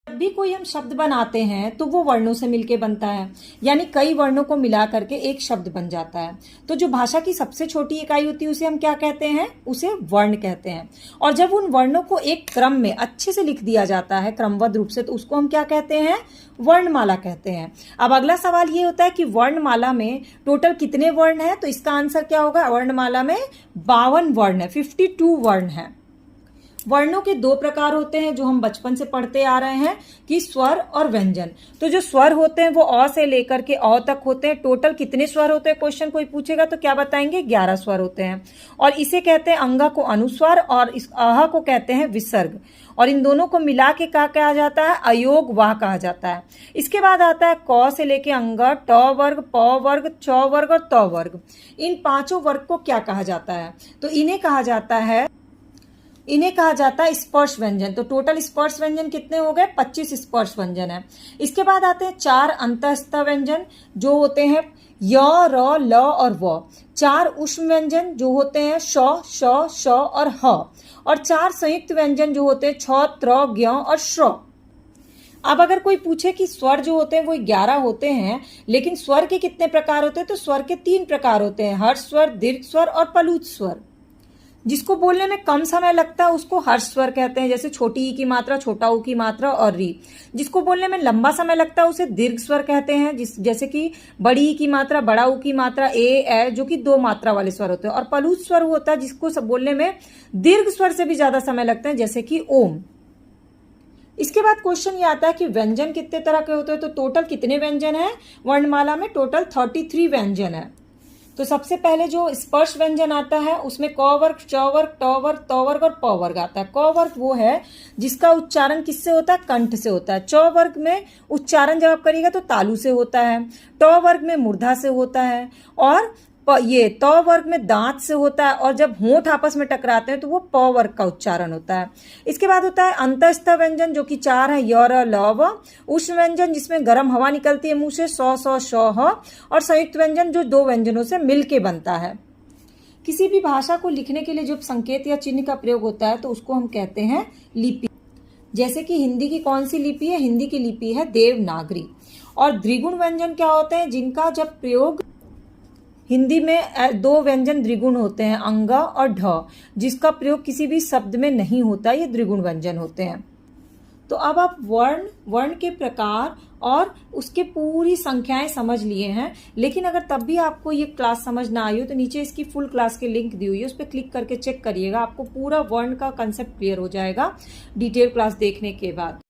जब भी कोई हम शब्द बनाते हैं तो वो वर्णों से मिलके बनता है, यानी कई वर्णों को मिला करके एक शब्द बन जाता है। तो जो भाषा की सबसे छोटी इकाई होती है उसे हम क्या कहते हैं? उसे वर्ण कहते हैं। और जब उन वर्णों को एक क्रम में अच्छे से लिख दिया जाता है क्रमबद्ध रूप से, तो उसको हम क्या कहते हैं? वर्णमाला कहते हैं। अब अगला सवाल ये होता है कि वर्णमाला में टोटल कितने वर्ण हैं? तो इसका आंसर क्या होगा? वर्णमाला में 52 वर्ण है, 52 वर्ण है। वर्णों के दो प्रकार होते हैं जो हम बचपन से पढ़ते आ रहे हैं कि स्वर और व्यंजन। तो जो स्वर होते हैं वो अ से लेकर के अ तक होते हैं। टोटल कितने स्वर होते हैं क्वेश्चन कोई पूछेगा तो क्या बताएंगे? 11 स्वर होते हैं। और इसे कहते हैं अंगा को अनुस्वर और इस अह को कहते हैं विसर्ग। और इन दोनों को मिला के क्या कहा जाता है? अयोग वाह कहा जाता है। इसके बाद आता है क से लेके अंगा, ट वर्ग, प वर्ग, च वर्ग और त वर्ग। इन पांचों वर्ग को क्या कहा जाता है? तो इन्हें कहा जाता है स्पर्श व्यंजन। तो टोटल स्पर्श व्यंजन कितने हो गए? 25 स्पर्श व्यंजन है। इसके बाद आते हैं 4 अंतःस्थ व्यंजन जो होते हैं य, र, ल और व। 4 ऊष्म व्यंजन जो होते हैं श, श, श और ह। और 4 संयुक्त व्यंजन जो होते हैं छ, त्र, ज्ञ और श्र। अब अगर कोई पूछे कि स्वर जो होते हैं वो 11 होते हैं, लेकिन स्वर के कितने प्रकार होते हैं? तो स्वर के 3 प्रकार होते हैं, हर्ष स्वर, दीर्घ स्वर और पलूत स्वर। जिसको बोलने में कम समय लगता है उसको हर्ष स्वर कहते हैं, जैसे छोटी ई की मात्रा, छोटा ऊ की मात्रा और री। जिसको बोलने में लंबा समय लगता है उसे दीर्घ स्वर कहते हैं, जैसे कि बड़ी ई की मात्रा, बड़ा ऊ की मात्रा, ए जो कि 2 मात्रा वाले स्वर होते हैं। और पलूत स्वर होता है जिसको सब बोलने में दीर्घ स्वर से भी ज्यादा समय लगता है, जैसे कि ओम। इसके बाद क्वेश्चन ये आता है कि व्यंजन कितने तरह के होते हैं? तो टोटल कितने व्यंजन है वर्णमाला में? टोटल 33 व्यंजन है। तो सबसे पहले जो स्पर्श व्यंजन आता है उसमें क वर्ग, च वर्ग, ट वर्ग, त वर्ग और प वर्ग आता है। क वर्ग वो है जिसका उच्चारण किससे होता है? कंठ से होता है। च वर्ग में उच्चारण जब आप करिएगा तो तालु से होता है। ट वर्ग में मूर्धा से होता है। और ये त वर्ग में दांत से होता है। और जब होंठ आपस में टकराते हैं तो वो प वर्ग का उच्चारण होता है। इसके बाद होता है अंतःस्थ व्यंजन जो कि 4 है, य, र, ल, व। उष्ण व्यंजन जिसमें गर्म हवा निकलती है मुंह से, स, श, ह। और संयुक्त व्यंजन जो 2 व्यंजनों से मिलके बनता है। किसी भी भाषा को लिखने के लिए जब संकेत या चिन्ह का प्रयोग होता है तो उसको हम कहते हैं लिपि। जैसे कि हिंदी की कौन सी लिपि है? हिंदी की लिपि है देवनागरी। और द्विगुण व्यंजन क्या होते हैं? जिनका जब प्रयोग हिंदी में 2 व्यंजन द्विगुण होते हैं, अंगा और ढ, जिसका प्रयोग किसी भी शब्द में नहीं होता, ये द्विगुण व्यंजन होते हैं। तो अब आप वर्ण के प्रकार और उसके पूरी संख्याएं समझ लिए हैं। लेकिन अगर तब भी आपको ये क्लास समझ ना आई हो तो नीचे इसकी फुल क्लास की लिंक दी हुई है, उस पर क्लिक करके चेक करिएगा, आपको पूरा वर्ण का कंसेप्ट क्लियर हो जाएगा डिटेल क्लास देखने के बाद।